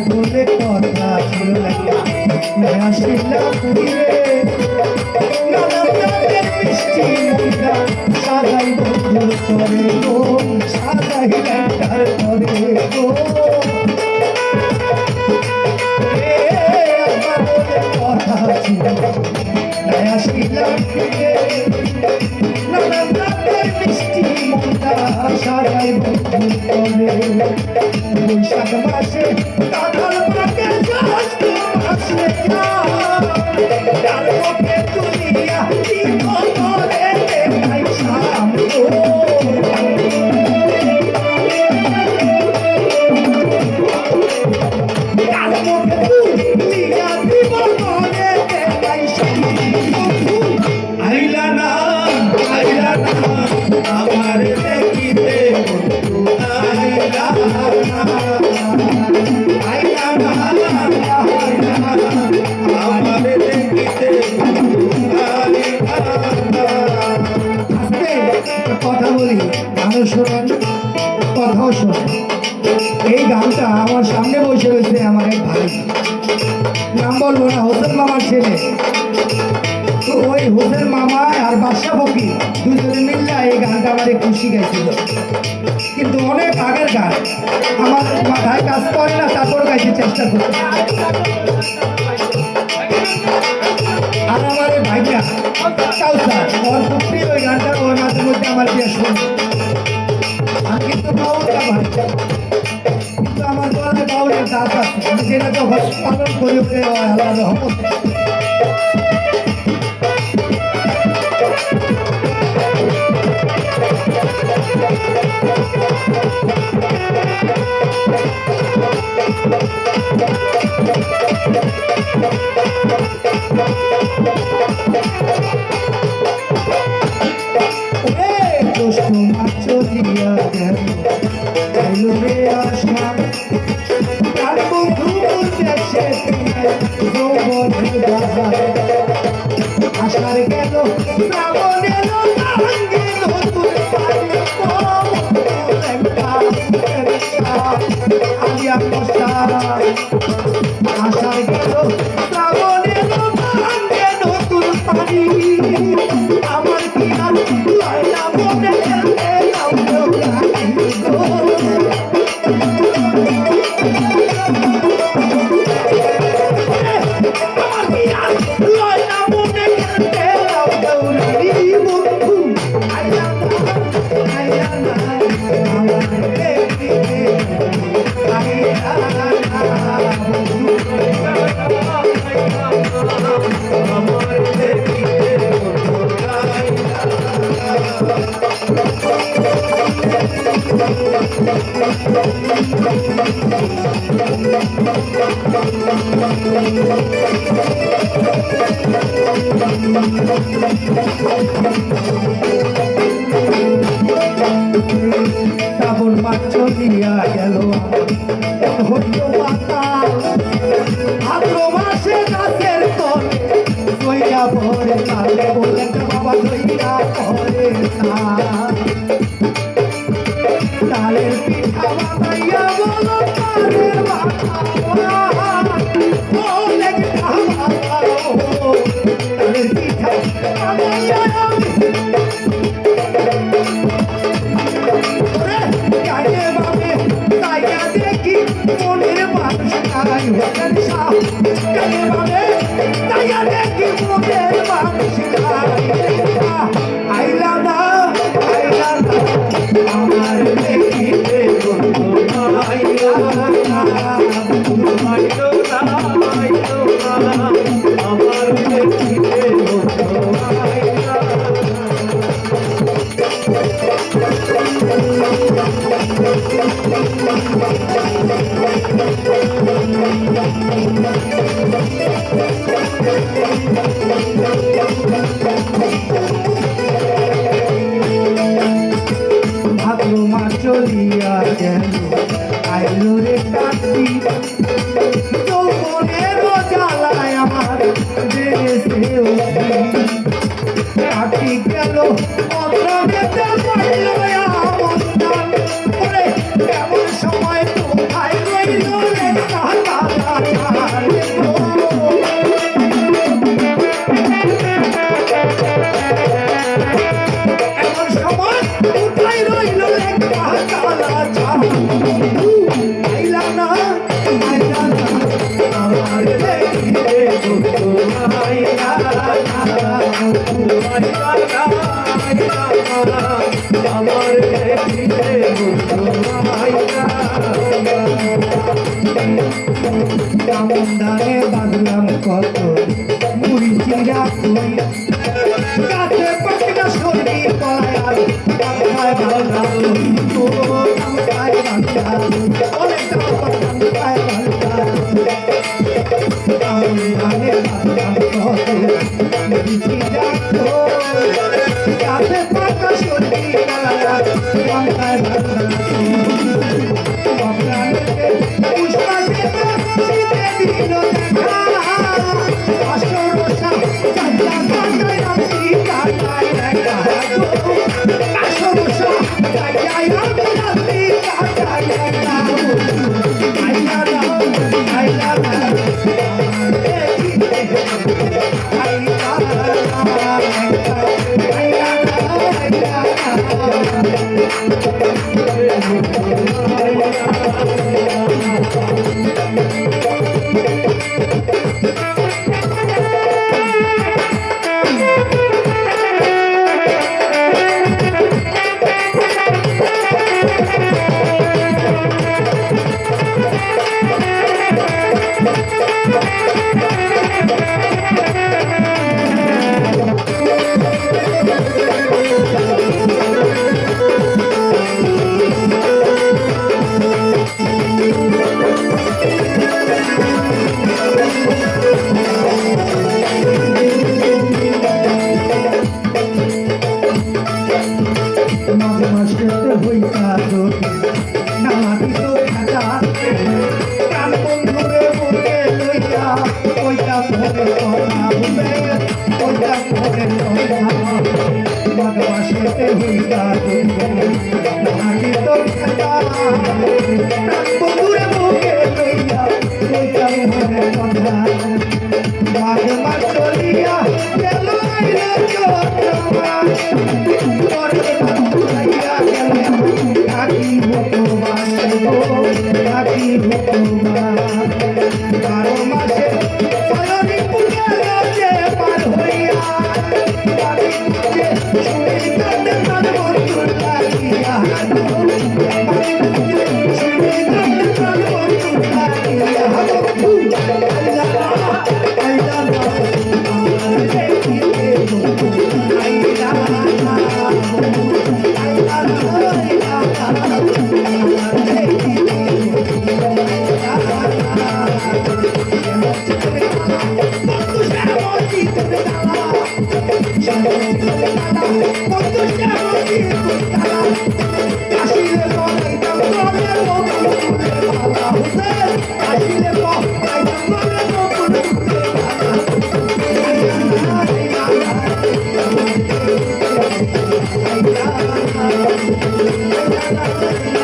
বলে কথা ছিল আসিলা পুরে মিষ্টি মুখা সাজাই বন্ধু করে গো সাজাই ব্যাটার করে গো আমার বলে কথা ছিল আসিলা পুরে মিষ্টি মুখা সাজাই বন্ধু করে বৈশাখ মাসে কাঁঠাল পাকে জ্যৈষ্ঠ মাসে তার মুখে তুলিয়া কি করে দেখাই শাম গো তার মুখে তুলিয়া দিব করে দেখাই শাম আইলা না আমার দেখিতে কথা বলি গানও শোনেন কথাও শোনেন। এই গানটা আমার সামনে বসে রয়েছে আমার এক ভাই, নাম বলবো না, হোসেন মামার ছেলে। তো ওই হোসেন মামা আর বাদশা ফকির দুজনে মিললে এই গানটা আমার একটু শিখাইছিল, কিন্তু অনেক আগের গান, আমার মাথায় কাজ করে না, তারপর গাইতে চেষ্টা করতে। আর আমার এই ভাইটা কাউসার, ওর খুব প্রিয় ওই গানটা, ওর মাঝে মধ্যে আমার দিয়ে শুনে। আর কিন্তু বাউলটা ভাই, কিন্তু আমার গলায় বাউলের দাঁত আছে, আমি যেটা তো পালন করি ওকে আল্লাহ রহমত। আষাঢ় গেল শ্রাবণ এলো আষাঢ় গেল শ্রাবণ এলো নতুন পানি আমার কি আর লয়লা মনে শ্রাবণ মাস চলিয়া গেল হইল মাতাল ভাদ্র মাসে গাছের তলে দইয়া ভরে তালে বললেন বাবা দইয়া ভরে তালের পিঠা বানাইয়া বলো তালের তালের পিঠা বানাইয়া গায়ে বাবে তাইয়া দেখি মনের মানুষ নাই হোসেন শাহ একেবারে তাইয়া দেখি মনের মানুষ নাই আইলা না আমার দেখিতে বন্ধু আইলা না আইলো না আমার দেখিতে বন্ধু আইলা ভাদ্র মাস চলিয়া গেল আইলো রে কাটি যৌবনের জ্বালায় আমার বেড়েছে কাটি গেল অন্তরেতে পড়ল আমন দান ওরে কেমন সময় কোথায় রইল রে কাটা এমন সময় কোথায় রইল রে কাটা আইলা না আমার দেখিতে বন্ধু আইলা আমার দেখিতে কেমন দানে বাঁধলাম কত মুড়ি চিরা তুই গাছে পাখিটা সরি কলায় গামছায় বাঁধলাম গামছায় বাঁধলাম অনেকটা গামছায় বাঁধলাম কেমন দানে বাঁধলাম কত মুড়ি চিরা গাছে পাখা সরি কলায় গামছায় বাঁধলাম Thank you.